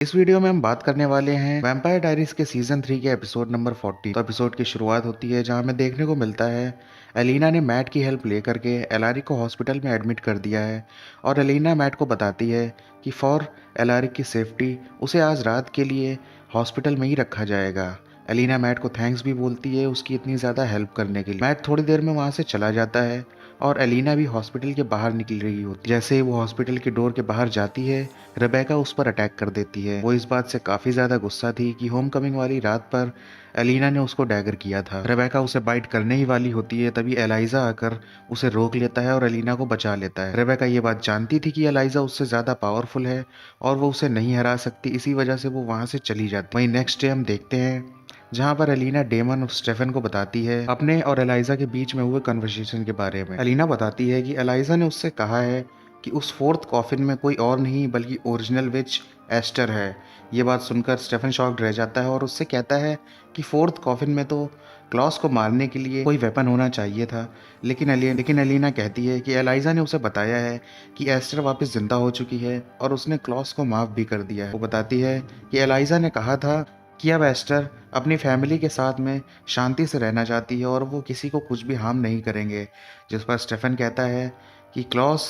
इस वीडियो में हम बात करने वाले हैं वैम्पायर डायरीज के सीजन 3 के एपिसोड नंबर 40। तो एपिसोड की शुरुआत होती है जहां हमें देखने को मिलता है एलिना ने मैट की हेल्प लेकर के एलारिक को हॉस्पिटल में एडमिट कर दिया है और एलिना मैट को बताती है कि फॉर एलारिक की सेफ्टी उसे आज रात के लिए हॉस्पिटल में ही रखा जाएगा। एलिना मैट को थैंक्स भी बोलती है उसकी इतनी ज़्यादा हेल्प करने के लिए। मैट थोड़ी देर में वहाँ से चला जाता है और एलिना भी हॉस्पिटल के बाहर निकल रही होती है। जैसे ही वो हॉस्पिटल के डोर के बाहर जाती है रेबेका उस पर अटैक कर देती है। वो इस बात से काफ़ी ज़्यादा गुस्सा थी कि होमकमिंग वाली रात पर एलिना ने उसको डैगर किया था। रेबेका उसे बाइट करने ही वाली होती है तभी एलाइजा आकर उसे रोक लेता है और एलिना को बचा लेता है। रेबेका ये बात जानती थी कि एलाइजा उससे ज़्यादा पावरफुल है और वो उसे नहीं हरा सकती, इसी वजह से वो वहाँ से चली जाती। वहीं नेक्स्ट डे हम देखते हैं जहाँ पर एलिना डेमन और स्टेफन को बताती है अपने और एलाइजा के बीच में हुए कन्वर्सेशन के बारे में। एलिना बताती है कि एलाइजा ने उससे कहा है कि उस फोर्थ कॉफिन में कोई और नहीं बल्कि ओरिजिनल विच एस्टर है। ये बात सुनकर स्टेफन शॉक्ड रह जाता है और उससे कहता है कि फोर्थ कॉफिन में तो क्लॉस को मारने के लिए कोई वेपन होना चाहिए था। लेकिन एलिना कहती है कि एलाइजा ने उसे बताया है कि एस्टर वापस जिंदा हो चुकी है और उसने क्लॉस को माफ़ भी कर दिया है। वो बताती है कि एलाइजा ने कहा था कि अब एस्टर अपनी फैमिली के साथ में शांति से रहना चाहती है और वो किसी को कुछ भी हार्म नहीं करेंगे। जिस पर स्टेफन कहता है कि क्लॉस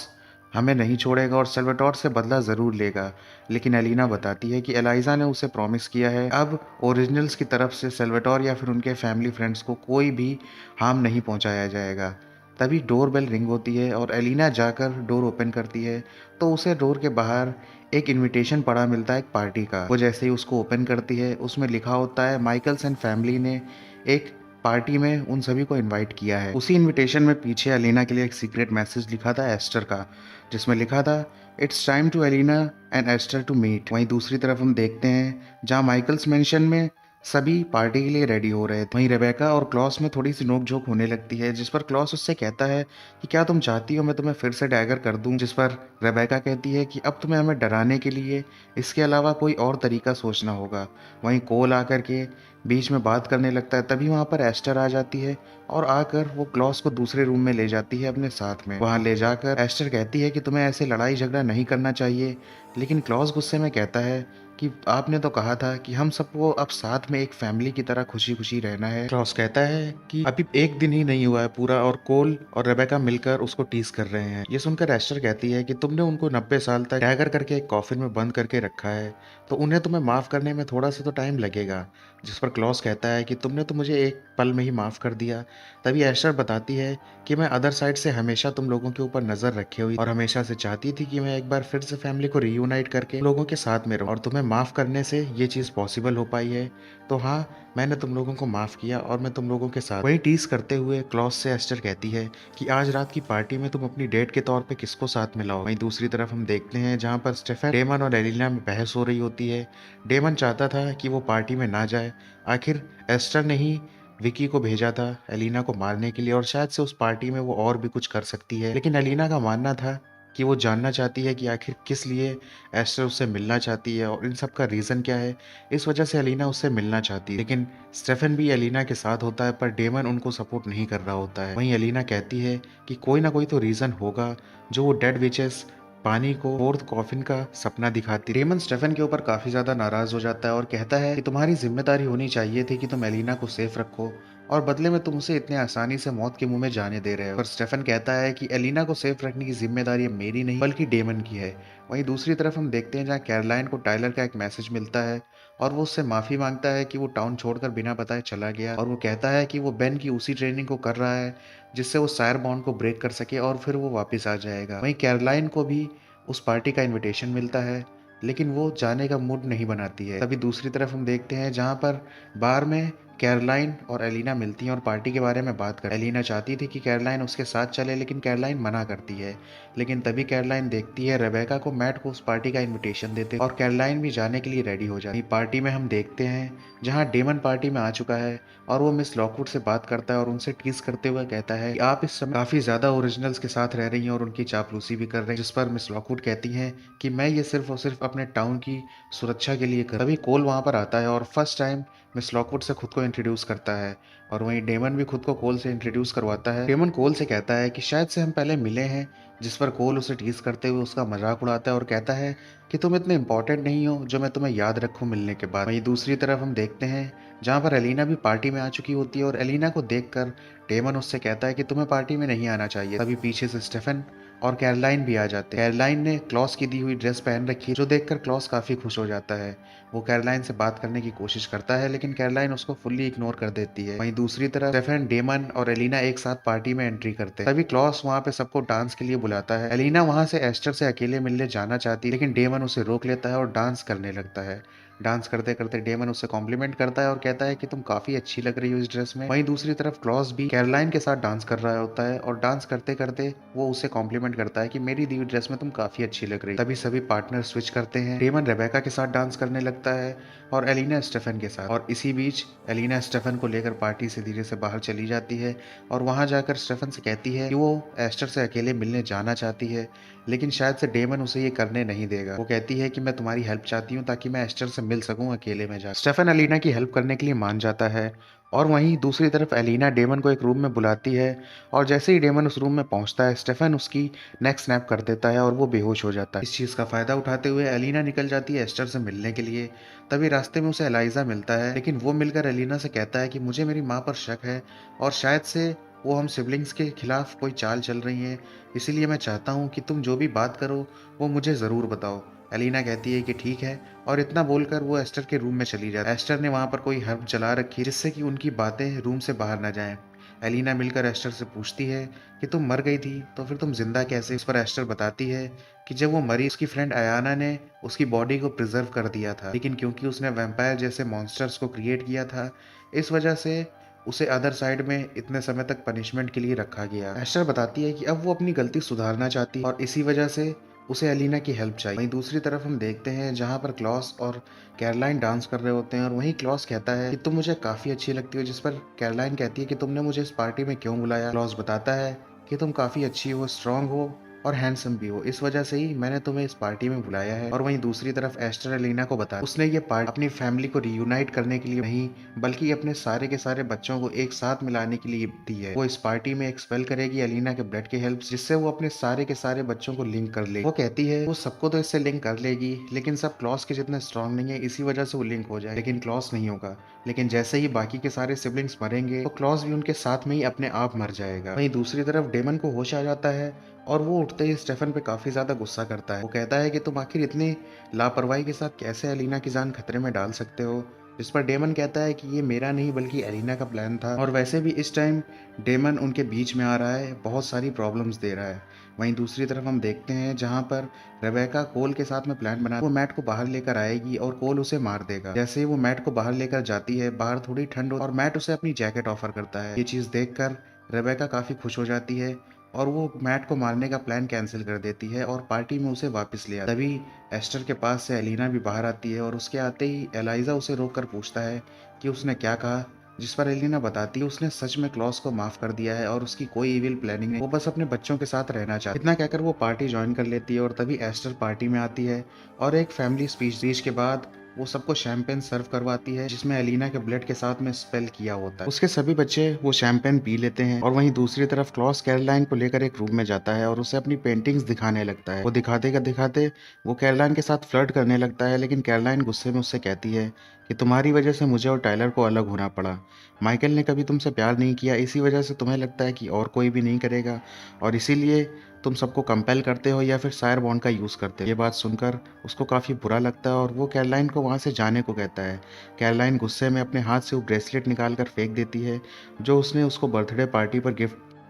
हमें नहीं छोड़ेगा और सेल्वाटोर से बदला ज़रूर लेगा। लेकिन एलिना बताती है कि एलाइजा ने उसे प्रॉमिस किया है अब ओरिजिनल्स की तरफ से सेल्वाटोर या फिर उनके फैमिली फ्रेंड्स को कोई भी हार्म नहीं पहुंचाया जाएगा। तभी डोर बेल रिंग होती है और एलिना जाकर डोर ओपन करती है तो उसे डोर के बाहर एक इनविटेशन पड़ा मिलता है एक पार्टी का। वो जैसे ही उसको ओपन करती है उसमें लिखा होता है माइकल्स एंड फैमिली ने एक पार्टी में उन सभी को इनवाइट किया है। उसी इनविटेशन में पीछे एलिना के लिए एक सीक्रेट मैसेज लिखा था एस्टर का, जिसमें लिखा था it's time to Elina and Esther to meet. वहीं दूसरी तरफ हम देखते हैं जहां माइकल्स मेंशन में सभी पार्टी के लिए रेडी हो रहे थे। वहीं रेबेका और क्लॉस में थोड़ी सी नोकझोंक होने लगती है जिस पर क्लॉस उससे कहता है कि क्या तुम चाहती हो मैं तुम्हें फिर से डैगर कर दूं। जिस पर रेबेका कहती है कि अब तुम्हें हमें डराने के लिए इसके अलावा कोई और तरीका सोचना होगा। वहीं कोल आकर के बीच में बात करने लगता है तभी वहाँ पर एस्टर आ जाती है और आकर वो क्लॉस को दूसरे रूम में ले जाती है अपने साथ में। वहाँ ले जाकर एस्टर कहती है कि तुम्हें ऐसे लड़ाई झगड़ा नहीं करना चाहिए, लेकिन क्लॉस गुस्से में कहता है कि आपने तो कहा था कि हम सबको अब साथ में एक फैमिली की तरह खुशी खुशी रहना है। क्लॉस कहता है कि अभी एक दिन ही नहीं हुआ है पूरा और कोल और रेबेका मिलकर उसको टीज कर रहे हैं। ये सुनकर एस्टर कहती है कि तुमने उनको 90 साल तक डैगर करके एक कॉफिन में बंद करके रखा है तो उन्हें तुम्हें माफ करने में थोड़ा सा तो टाइम लगेगा। जिस पर क्लॉस कहता है कि तुमने तो मुझे एक पल में ही माफ कर दिया। तभी एस्टर बताती है कि मैं अदर साइड से हमेशा तुम लोगों के ऊपर नजर रखे हुई और हमेशा से चाहती थी कि मैं एक बार फिर से फैमिली को रीयूनाइट करके लोगों के साथ में रहूं और तुम्हें माफ करने से ये चीज पॉसिबल हो पाई है। तो हाँ, मैंने तुम लोगों को माफ किया और मैं तुम लोगों के साथ। वही टीज करते हुए क्लॉस से एस्टर कहती है कि आज रात की पार्टी में तुम अपनी डेट के तौर पे किसको साथ में लाओ। वहीं दूसरी तरफ हम देखते हैं जहाँ पर स्टेफन डेमन और एलिना में बहस हो रही होती है। डेमन चाहता था कि वो पार्टी में ना जाए, आखिर एस्टर ने ही विकी को भेजा था एलिना को मारने के लिए और शायद से उस पार्टी में वो और भी कुछ कर सकती है। लेकिन एलिना का मानना था कि वो जानना चाहती है कि आखिर किस लिए एस्टर उससे मिलना चाहती है और इन सब का रीज़न क्या है। इस वजह से एलिना उससे मिलना चाहती है। लेकिन स्टेफन भी एलिना के साथ होता है पर डेमन उनको सपोर्ट नहीं कर रहा होता है। वहीं एलिना कहती है कि कोई ना कोई तो रीज़न होगा जो वो डेड विचेस पानी को फोर्थ कॉफिन का सपना दिखाती। डेमन स्टेफन के ऊपर काफी ज्यादा नाराज हो जाता है और कहता है कि तुम्हारी जिम्मेदारी होनी चाहिए थी कि तुम एलिना को सेफ रखो और बदले में तुम उसे इतने आसानी से मौत के मुंह में जाने दे रहे हो। पर स्टेफन कहता है कि एलिना को सेफ रखने की जिम्मेदारी मेरी नहीं बल्कि डेमन की है। वहीं दूसरी तरफ हम देखते हैं जहाँ कैरोलाइन को टाइलर का एक मैसेज मिलता है और वो उससे माफी मांगता है कि वो टाउन छोड़कर बिना बताए चला गया और वो कहता है कि वो बेन की उसी ट्रेनिंग को कर रहा है जिससे वो सायर बॉन्ड को ब्रेक कर सके और फिर वो वापस आ जाएगा। वहीं कैरोलाइन को भी उस पार्टी का इनविटेशन मिलता है लेकिन वो जाने का मूड नहीं बनाती है। तभी दूसरी तरफ हम देखते हैं जहाँ पर बार में कैरोलाइन और एलिना मिलती हैं और पार्टी के बारे में बात कर। एलिना चाहती थी कि कैरोलाइन उसके साथ चले लेकिन कैरोलाइन मना करती है। लेकिन तभी कैरोलाइन देखती है रेबेका को मैट को उस पार्टी का इनविटेशन देते और कैरोलाइन भी जाने के लिए रेडी हो जाती है। पार्टी में हम देखते हैं जहाँ डेमन पार्टी में आ चुका है और वो मिस लॉकवुड से बात करता है और उनसे टीज करते हुए कहता है कि आप इस समय काफी ज्यादा ओरिजिनल्स के साथ रह रही हैं और उनकी चापलूसी भी कर रही हैं। जिस पर मिस लॉकवुड कहती हैं कि मैं ये सिर्फ और सिर्फ अपने टाउन की सुरक्षा के लिए कर। तभी कोल वहां पर आता है और फर्स्ट टाइम मिस लॉकवुड से खुद को इंट्रोड्यूस करता है और वहीं डेमन भी खुद को कोल से इंट्रोड्यूस करवाता है। डेमन कोल से कहता है कि शायद से हम पहले मिले हैं, जिस पर कोल उसे टीज करते हुए उसका मजाक उड़ाता है और कहता है कि तुम इतने इंपॉर्टेंट नहीं हो जो मैं तुम्हें याद रखूं मिलने के बाद। वहीं दूसरी तरफ हम देखते हैं जहाँ पर एलिना भी पार्टी में आ चुकी होती है और एलिना को देखकर डेमन उससे कहता है कि तुम्हें पार्टी में नहीं आना चाहिए। तभी पीछे से स्टेफन और कैरोलाइन भी आ जाते हैं। कैरोलाइन ने क्लॉस की दी हुई ड्रेस पहन रखी है, जो देखकर क्लॉस काफी खुश हो जाता है। वो कैरोलाइन से बात करने की कोशिश करता है, लेकिन कैरोलाइन उसको फुल्ली इग्नोर कर देती है। वहीं दूसरी तरफ स्टेफन, डेमन और एलिना एक साथ पार्टी में एंट्री करते हैं। तभी क्लॉस वहाँ पे सबको डांस के लिए बुलाता है। एलिना वहाँ से एस्टर से अकेले मिलने जाना चाहती है, लेकिन डेमन उसे रोक लेता है और डांस करने लगता है। डांस करते करते डेमन उससे कॉम्प्लीमेंट करता है और कहता है कि तुम काफी अच्छी लग रही हो इस ड्रेस में। वहीं दूसरी तरफ क्लॉस भी कैरोलाइन के साथ डांस कर रहा होता है और डांस करते करते वो उसे कॉम्प्लीमेंट करता है कि मेरी दी हुई ड्रेस में तुम काफी अच्छी लग रही। तभी सभी पार्टनर स्विच करते हैं। डेमन रेबेका के साथ डांस करने लगता है और एलिना स्टेफन के साथ। और इसी बीच एलिना स्टेफन को लेकर पार्टी से धीरे से बाहर चली जाती है और वहां जाकर स्टेफन से कहती है कि वो एस्टर से अकेले मिलने जाना चाहती है, लेकिन शायद से डेमन उसे ये करने नहीं देगा। वो कहती है कि मैं तुम्हारी हेल्प चाहती हूँ ताकि मैं एस्टर से मिल सकूं अकेले में जा। स्टेफन एलिना की हेल्प करने के लिए मान जाता है और वहीं दूसरी तरफ एलिना डेमन को एक रूम में बुलाती है और जैसे ही डेमन उस रूम में पहुंचता है, स्टेफन उसकी नेक स्नैप कर देता है और वो बेहोश हो जाता है। इस चीज का फायदा उठाते हुए एलिना निकल जाती है एस्टर से मिलने के लिए। तभी रास्ते में उसे एलाइजा मिलता है, लेकिन वो मिलकर एलिना से कहता है कि मुझे मेरी माँ पर शक है और शायद से वो हम सिबलिंग्स के खिलाफ कोई चाल चल रही है, इसीलिए मैं चाहता हूँ कि तुम जो भी बात करो वो मुझे ज़रूर बताओ। एलिना कहती है कि ठीक है और इतना बोलकर वो एस्टर के रूम में चली जाती है। एस्टर ने वहाँ पर कोई हर्ब जला रखी जिससे कि उनकी बातें रूम से बाहर न जाएं। एलिना मिलकर एस्टर से पूछती है कि तुम मर गई थी तो फिर तुम जिंदा कैसे। इस पर एस्टर बताती है कि जब वो मरी उसकी फ्रेंड अयाना ने उसकी बॉडी को प्रिजर्व कर दिया था, लेकिन क्योंकि उसने वैम्पायर जैसे मॉन्स्टर्स को क्रिएट किया था, इस वजह से उसे अदर साइड में इतने समय तक पनिशमेंट के लिए रखा गया। एस्टर बताती है कि अब वो अपनी गलती सुधारना चाहती है और इसी वजह से उसे एलिना की हेल्प चाहिए। वहीं दूसरी तरफ हम देखते हैं जहां पर क्लॉस और कैरोलाइन डांस कर रहे होते हैं और वहीं क्लॉस कहता है कि तुम मुझे काफी अच्छी लगती हो, जिस पर कैरोलाइन कहती है कि तुमने मुझे इस पार्टी में क्यों बुलाया। क्लॉस बताता है कि तुम काफी अच्छी हो, स्ट्रांग हो और हैंडसम भी हो, इस वजह से ही मैंने तुम्हें इस पार्टी में बुलाया है। और वहीं दूसरी तरफ एस्टर एलिना को बता उसने ये पार्टी अपनी फैमिली को रियूनाइट करने के लिए नहीं, बल्कि अपने सारे के सारे बच्चों को एक साथ मिलाने के लिए दी है। वो इस पार्टी में एक्सपेल करेगी एलिना के ब्लड की हेल्प, जिससे वो अपने सारे के सारे बच्चों को लिंक कर ले। वो कहती है वो सबको तो इससे लिंक कर लेगी, लेकिन सब क्लॉस के जितने स्ट्रांग नहीं है, इसी वजह से वो लिंक हो जाए, लेकिन क्लॉस नहीं होगा। लेकिन जैसे ही बाकी के सारे सिबलिंग्स मरेंगे तो क्लॉस भी उनके साथ में ही अपने आप मर जाएगा। वहीं दूसरी तरफ डेमन को होश आ जाता है और वो उठते ही स्टेफन पे काफी ज्यादा गुस्सा करता है। वो कहता है कि तुम आखिर इतनी लापरवाही के साथ कैसे एलिना की जान खतरे में डाल सकते हो। इस पर डेमन कहता है कि ये मेरा नहीं बल्कि एलिना का प्लान था, और वैसे भी इस टाइम डेमन उनके बीच में आ रहा है, बहुत सारी प्रॉब्लम्स दे रहा है। वहीं दूसरी तरफ हम देखते हैं जहां पर रेबेका कोल के साथ में प्लान बना, वो मैट को बाहर लेकर आएगी और कोल उसे मार देगा। जैसे ही वो मैट को बाहर लेकर जाती है, बाहर थोड़ी ठंड और मैट उसे अपनी जैकेट ऑफर करता है। ये चीज देखकर रेबेका काफी खुश हो जाती है और वो मैट को मारने का प्लान कैंसिल कर देती है और पार्टी में उसे वापस ले आती है। तभी एस्टर के पास से एलिना भी बाहर आती है और उसके आते ही एलाइजा उसे रोककर पूछता है कि उसने क्या कहा, जिस पर एलिना बताती है उसने सच में क्लॉस को माफ कर दिया है और उसकी कोई इविल प्लानिंग नहीं, वो बस अपने बच्चों के साथ रहना चाहती है। इतना कहकर वो पार्टी ज्वाइन कर लेती है और तभी एस्टर पार्टी में आती है और एक फैमिली स्पीच के बाद वो सबको शैंपेन सर्व करवाती है, जिसमें एलिना के ब्लड के साथ में स्पेल किया होता है। उसके सभी बच्चे वो शैंपेन पी लेते हैं और वहीं दूसरी तरफ क्लॉस कैरोलाइन को लेकर एक रूम में जाता है और उसे अपनी पेंटिंग्स दिखाने लगता है। वो दिखाते वो कैरोलाइन के साथ फ्लर्ट करने लगता है, लेकिन कैरोलाइन गुस्से में उससे कहती है कि तुम्हारी वजह से मुझे और टाइलर को अलग होना पड़ा। माइकल ने कभी तुमसे प्यार नहीं किया, इसी वजह से तुम्हें लगता है कि और कोई भी नहीं करेगा और इसीलिए तुम सबको कंपेल करते हो या फिर सायर बॉन्ड का यूज़ करते हो। ये बात सुनकर उसको काफ़ी बुरा लगता है और वो कैरोलाइन को वहाँ से जाने को कहता है। कैरोलाइन गुस्से में अपने हाथ से वो ब्रेसलेट निकाल कर फेंक देती है जो उसने उसको बर्थडे पार्टी पर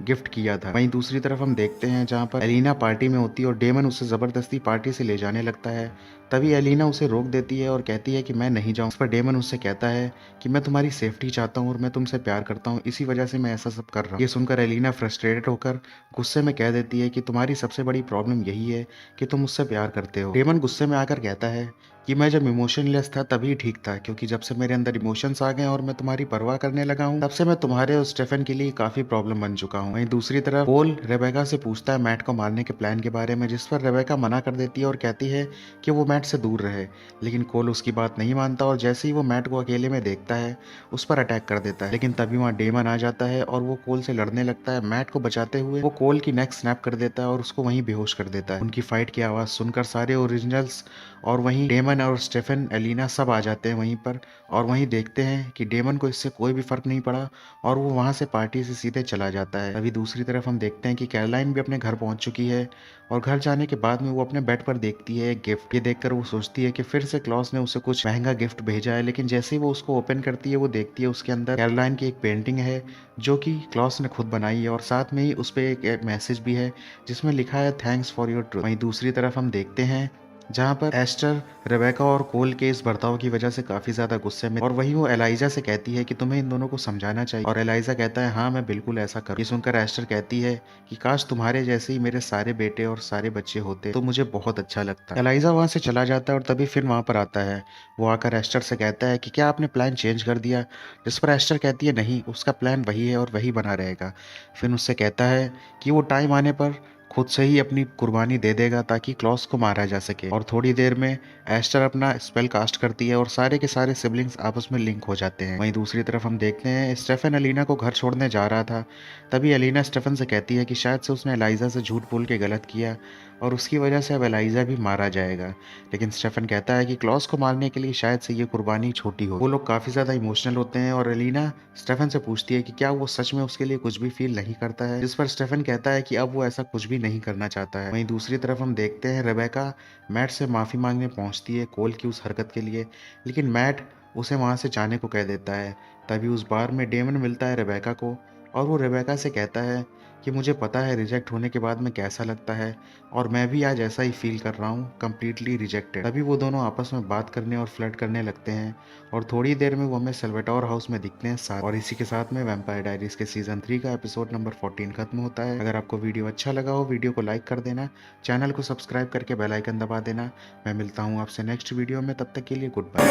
गिफ्ट किया था। वहीं दूसरी तरफ हम देखते हैं जहाँ पर एलिना पार्टी में होती है और डेमन उसे जबरदस्ती पार्टी से ले जाने लगता है। तभी एलिना उसे रोक देती है और कहती है कि मैं नहीं जाऊँ। इस पर डेमन उससे कहता है कि मैं तुम्हारी सेफ्टी चाहता हूँ और मैं तुमसे प्यार करता हूँ, इसी वजह से मैं ऐसा सब कर रहा हूँ। ये सुनकर एलिना फ्रस्ट्रेटेड होकर गुस्से में कह देती है कि तुम्हारी सबसे बड़ी प्रॉब्लम यही है कि तुम मुझसे प्यार करते हो। डेमन गुस्से में आकर कहता है कि मैं जब इमोशनलेस था तभी ठीक था, क्योंकि जब से मेरे अंदर इमोशंस आ गए और मैं तुम्हारी परवाह करने लगा हूँ, तब से मैं तुम्हारे और स्टेफन के लिए काफी प्रॉब्लम बन चुका हूँ। वहीं दूसरी तरफ पोल रेबेका से पूछता है मैट को मारने के प्लान के बारे में, जिस पर रेबेका मना कर देती है और कहती है कि वो मैट मैट से दूर रहे, लेकिन कोल उसकी बात नहीं मानता और जैसे ही वो मैट को अकेले में देखता है उस पर अटैक कर देता है। लेकिन तभी वहाँ डेमन आ जाता है और वो कोल से लड़ने लगता है। मैट को बचाते हुए वो कोल की नेक स्नैप कर देता है और उसको वहीं बेहोश कर देता है। उनकी फाइट की आवाज़ सुनकर सारे ओरिजिनल्स और वहीं डेमन और स्टेफन, एलिना सब आ जाते हैं वहीं पर, और वहीं देखते हैं कि डेमन को इससे कोई भी फर्क नहीं पड़ा और वो वहाँ से पार्टी से सीधे चला जाता है। अभी दूसरी तरफ हम देखते हैं कि कैरोलाइन भी अपने घर पहुँच चुकी है और घर जाने के बाद में वो अपने बेड पर देखती है एक गिफ्ट। ये देखकर वो सोचती है कि फिर से क्लॉस ने उसे कुछ महंगा गिफ्ट भेजा है, लेकिन जैसे ही वो उसको ओपन करती है वो देखती है उसके अंदर कैरोलाइन की एक पेंटिंग है जो कि क्लॉस ने खुद बनाई है और साथ में ही उस पर एक मैसेज भी है जिसमें लिखा है थैंक्स फॉर योर ट्रूथ। वहीं दूसरी तरफ हम देखते हैं जहाँ पर एस्टर रेबेका और कोल के इस बर्ताव की वजह से काफी ज्यादा गुस्से में, और वहीं वो एलाइजा से कहती है कि तुम्हें इन दोनों को समझाना चाहिए, और एलाइजा कहता है हाँ मैं बिल्कुल ऐसा करूँ। ये सुनकर एस्टर कहती है कि काश तुम्हारे जैसे ही मेरे सारे बेटे और सारे बच्चे होते तो मुझे बहुत अच्छा लगता। एलाइजा वहां से चला जाता है और तभी फिर वहां पर आता है। वो आकर एस्टर से कहता है कि क्या आपने प्लान चेंज कर दिया, जिस पर एस्टर कहती है नहीं, उसका प्लान वही है और वही बना रहेगा। फिर उससे कहता है कि वो टाइम आने पर खुद से ही अपनी कुर्बानी दे देगा ताकि क्लॉस को मारा जा सके। और थोड़ी देर में एस्टर अपना स्पेल कास्ट करती है और सारे के सारे सिबलिंग्स आपस में लिंक हो जाते हैं। वहीं दूसरी तरफ हम देखते हैं स्टेफन एलिना को घर छोड़ने जा रहा था। तभी एलिना स्टेफन से कहती है कि शायद से उसने एलाइजा से झूठ बोल के गलत किया और उसकी वजह से अब एलाइजा भी मारा जाएगा। लेकिन स्टेफन कहता है कि क्लॉस को मारने के लिए शायद से ये कुर्बानी छोटी हो। वो लोग काफी ज्यादा इमोशनल होते हैं और एलिना स्टेफन से पूछती है कि क्या वो सच में उसके लिए कुछ भी फील नहीं करता है, जिस पर स्टेफन कहता है कि अब वो ऐसा कुछ भी नहीं करना चाहता है। वहीं दूसरी तरफ हम देखते हैं रेबेका मैट से माफी मांगने पहुंचती है कोल की उस हरकत के लिए, लेकिन मैट उसे वहां से जाने को कह देता है। तभी उस बार में डेमन मिलता है रेबेका को और वो रेबेका से कहता है कि मुझे पता है रिजेक्ट होने के बाद में कैसा लगता है और मैं भी आज ऐसा ही फील कर रहा हूँ, कम्प्लीटली रिजेक्टेड। तभी वो दोनों आपस में बात करने और फ्लर्ट करने लगते हैं और थोड़ी देर में वो हमें सेल्वेटोर हाउस में दिखते हैं साथ। और इसी के साथ में वैम्पायर डायरीज के सीजन 3 का एपिसोड नंबर 14 खत्म होता है। अगर आपको वीडियो अच्छा लगा हो वीडियो को लाइक कर देना, चैनल को सब्सक्राइब करके बेल आइकन दबा देना। मैं मिलता हूँ आपसे नेक्स्ट वीडियो में, तब तक के लिए गुड बाय।